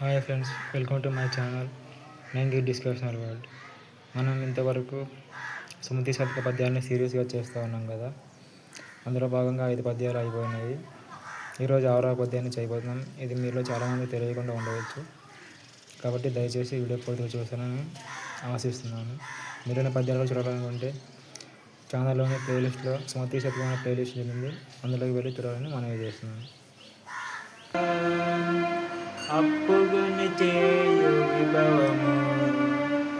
Hi friends, welcome to my channel నంగి discussional world. మనం ఇంతవరకు సుమతి శతక పద్యాన్ని సీరియస్గా చేస్తూ ఉన్నాం కదా. అందులో భాగంగా 5 పద్యాలు అయిపోయినాయి. ఈరోజు 6వ పద్యాన్ని చేయబోతున్నాం. ఇది మీలో చాలామంది తెలియకుండా ఉండవచ్చు, కాబట్టి దయచేసి వీడియో పూర్తిగా చూస్తానని ఆశిస్తున్నాను. మిగిలిన పద్యాలు చూడాలనుకుంటే ఛానల్లోని ప్లేలిస్ట్లో సుమతి శతకం అనే ప్లేలిస్ట్ ఉంది, అందులోకి వెళ్ళి చూడాలని మనవి చేస్తున్నాను. అప్పుగొని చేయు విభవము,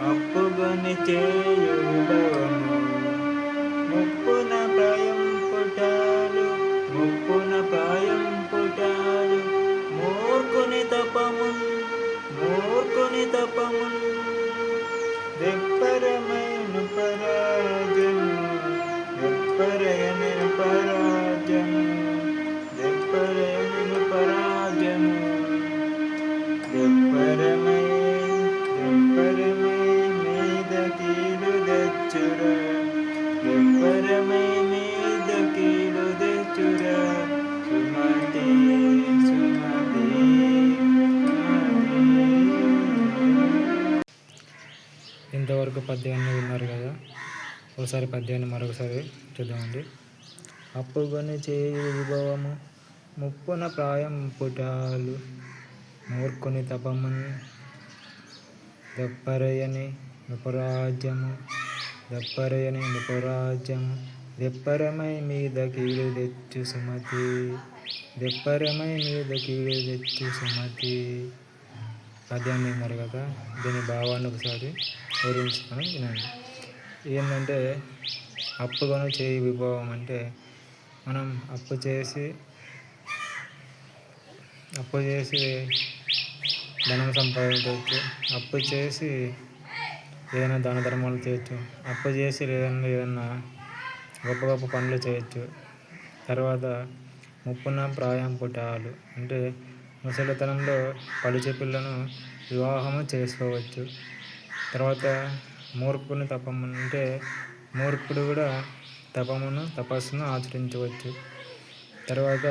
అప్పుగొని చేయు విభవము, ముప్పున ప్రాయం పుటాలు, ముప్పున ప్రాయం పుటాలు, మూర్ఖుని తపమున్, మూర్ఖుని తపమున్, దెప్పరమైన పరాజము, దెప్పరయన పరాజము, దెప్పరయన పరాజము, దెప్పరమై మీద కీడు తెచ్చుర, దెప్పరమై మీద కీడు తెచ్చుర, సుమతి సుమతి. ఇంతవరకు పద్యాన్ని విన్నారు కదా. ఒకసారి పద్యాన్ని మరొకసారి చూద్దామండి. అప్పుగొని చేయు విభవము, ముప్పున ప్రాయం పుటాలు, మూర్ఖుని తపమున్, దెప్పరయని నృపరాజ్యము, దెప్పరయని నృపరాజ్యము, దెప్పరమై మీద కీడు తెచ్చు సుమతి, దెప్పరమై మీద కీడు తెచ్చు సుమతి. పద్యాన్ని విన్నారు కదా. దీని భావాన్ని ఒకసారి వివరించుకొని వినండి. ఏంటంటే అప్పుగొని చేయి విభవం అంటే మనం అప్పు చేసి ధనం సంపాదించవచ్చు, అప్పు చేసి ఏదైనా దాన ధర్మాలు చేయొచ్చు, అప్పు చేసి ఏదైనా గొప్ప గొప్ప పనులు చేయొచ్చు. తర్వాత ముప్పున ప్రాయం పుటాలు అంటే ముసలితనంలో పలిచే పిల్లను వివాహము చేసుకోవచ్చు. తర్వాత మూర్ఖుని తపము అంటే మూర్ఖుడు కూడా తపస్సును ఆచరించవచ్చు. తర్వాత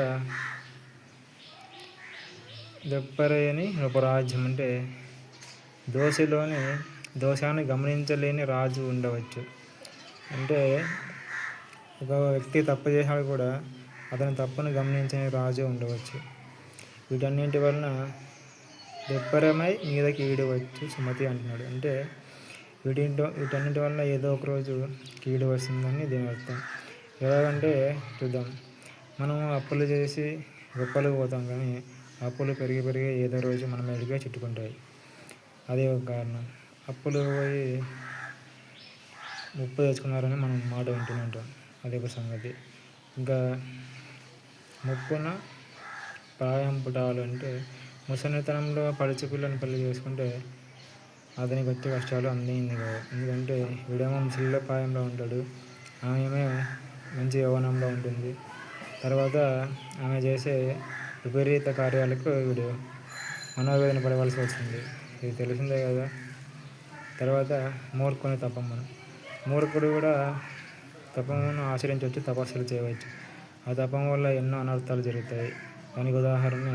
దెప్పరయని నృపరాజ్యం అంటే దోషాన్ని గమనించలేని రాజు ఉండవచ్చు. అంటే ఒక వ్యక్తి తప్పు చేసినాడు కూడా అతని తప్పును గమనించని రాజు ఉండవచ్చు. వీటన్నింటి వలన దెప్పరమై మీద కీడు వచ్చు సుమతి అంటున్నాడు. అంటే వీటన్నింటి వలన ఏదో ఒక రోజు కీడు వస్తుందని దీని అర్థం. ఎలాగంటే చూద్దాం. మనం అప్పులు చేసి గొప్పలకు పోతాం, కానీ అప్పులు పెరిగి ఏదో రోజు మన మీదకే చుట్టుకుంటాయి. అదే ఒక కారణం. అప్పులు పోయి ముప్పు తెచ్చుకున్నారని మనం మాట వింటూనే ఉంటాం. అదే ఒక సంగతి. ఇంకా ముప్పున ప్రాయం పుటాలు అంటే ముసలితనంలో పడిచి పిల్లని పెళ్లి చేసుకుంటే అతనికి వచ్చే కష్టాలు అన్నీ కావు. ఎందుకంటే వీడేమో ముసలిలో ప్రాయంలో ఉంటాడు, ఆమె మంచి యవ్వనంలో ఉంటుంది. తర్వాత ఆమె చేసే విపరీత కార్యాలకు వీడు మనోవేదన పడవలసి వస్తుంది. ఇది తెలిసిందే కదా. తర్వాత మూర్ఖుని తపమును, మూర్ఖుడు కూడా తపమును ఆచరించవచ్చు, తపస్సులు చేయవచ్చు. ఆ తపం వల్ల ఎన్నో అనర్థాలు జరుగుతాయి. దానికి ఉదాహరణ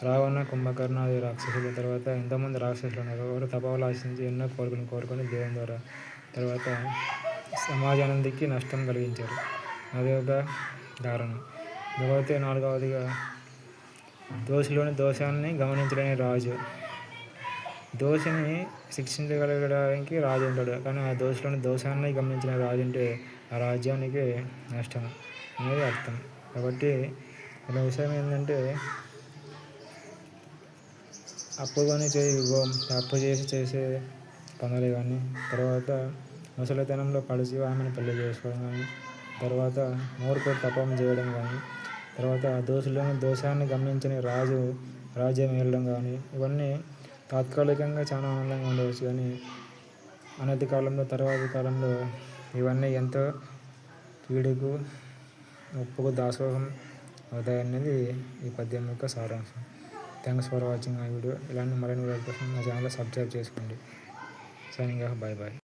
రావణ, కుంభకర్ణాది రాక్షసులు. తర్వాత ఎంతోమంది రాక్షసులు ఉన్నారు. వారు తపవలు ఆచరించి ఎన్నో కోరుకొని దేవుని ద్వారా తర్వాత సమాజానికి నష్టం కలిగించారు. అదే ఒక కారణం. ఇకపోతే 4వదిగా దోషిలోని దోషాన్ని గమనించలేని రాజు. దోషిని శిక్షించగలగడానికి రాజు ఉంటాడు, కానీ ఆ దోషిలోని దోషాన్ని గమనించిన రాజు ఉంటే ఆ రాజ్యానికి నష్టం అనేది అర్థం. కాబట్టి ఇలా విషయం ఏంటంటే అప్పుకొని అప్పు చేసి చేసే పనులే కానీ, తర్వాత ముసలితనంలో పడిచి ఆమెను పెళ్లి చేసుకోవడం కానీ, తర్వాత మూర్ఖుడు తపం చేయడం కానీ, తర్వాత దోషాన్ని గమనించని రాజ్యం ఏలడం కానీ, ఇవన్నీ తాత్కాలికంగా చాలా ఆనందంగా ఉండవచ్చు, కానీ అనతి కాలంలో తర్వాతి కాలంలో ఇవన్నీ ఎంతో కీడుకు ముప్పుకు దాసోహం అవుతాయనేది ఈ పద్యం యొక్క సారాంశం. Thanks for watching my video. ఇలాంటి మరిన్ని వీడియోల కోసం నా ఛానల్ సబ్స్క్రైబ్ చేసుకోండి. Signing off. బై.